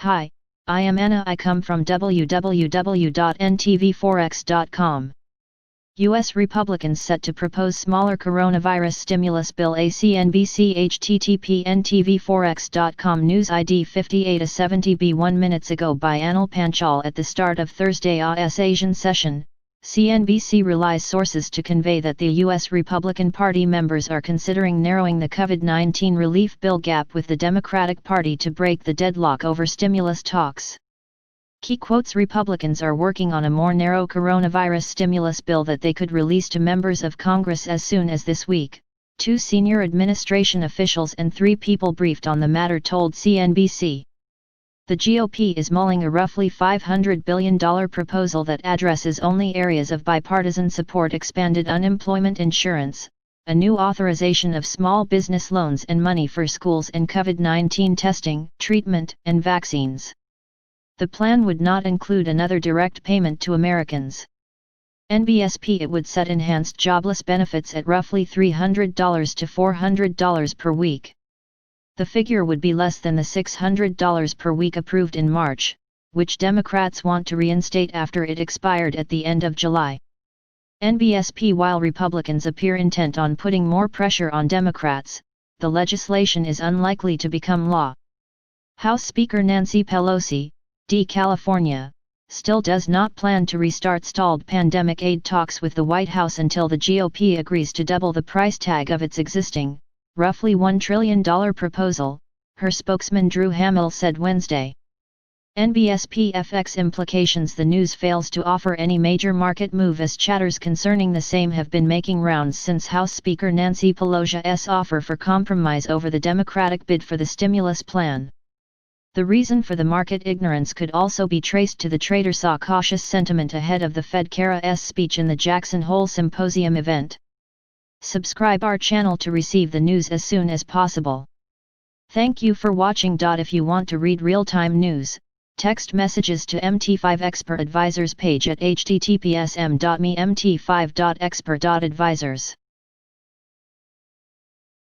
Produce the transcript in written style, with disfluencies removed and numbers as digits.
Hi, I am Anna. I come from www.ntvforex.com. U.S. Republicans set to propose smaller coronavirus stimulus bill. A CNBC http ntvforex.com news ID 58A70B 1 minutes ago by Anil Panchal. At the start of Thursday's Asian session, CNBC relies sources to convey that the U.S. Republican Party members are considering narrowing the COVID-19 relief bill gap with the Democratic Party to break the deadlock over stimulus talks. Key quotes: Republicans are working on a more narrow coronavirus stimulus bill that they could release to members of Congress as soon as this week, 2 senior administration officials and 3 people briefed on the matter told CNBC. The GOP is mulling a roughly $500 billion proposal that addresses only areas of bipartisan support: expanded unemployment insurance, a new authorization of small business loans, and money for schools, and COVID-19 testing, treatment, and vaccines. The plan would not include another direct payment to Americans. NBSP. It would set enhanced jobless benefits at roughly $300 to $400 per week. The figure would be less than the $600 per week approved in March, which Democrats want to reinstate after it expired at the end of July. NBSP. While Republicans appear intent on putting more pressure on Democrats, the legislation is unlikely to become law. House Speaker Nancy Pelosi, D. California, still does not plan to restart stalled pandemic aid talks with the White House until the GOP agrees to double the price tag of its existing, roughly $1 trillion proposal, her spokesman Drew Hamill said Wednesday. NBSP FX implications. The news fails to offer any major market move as chatters concerning the same have been making rounds since House Speaker Nancy Pelosi's offer for compromise over the Democratic bid for the stimulus plan. The reason for the market ignorance could also be traced to the trader saw cautious sentiment ahead of the Fed chair's speech in the Jackson Hole Symposium event. Subscribe our channel to receive the news as soon as possible. Thank you for watching. If you want to read real-time news, text messages to MT5 Expert Advisors page at https://m.me mt5.expert.advisors.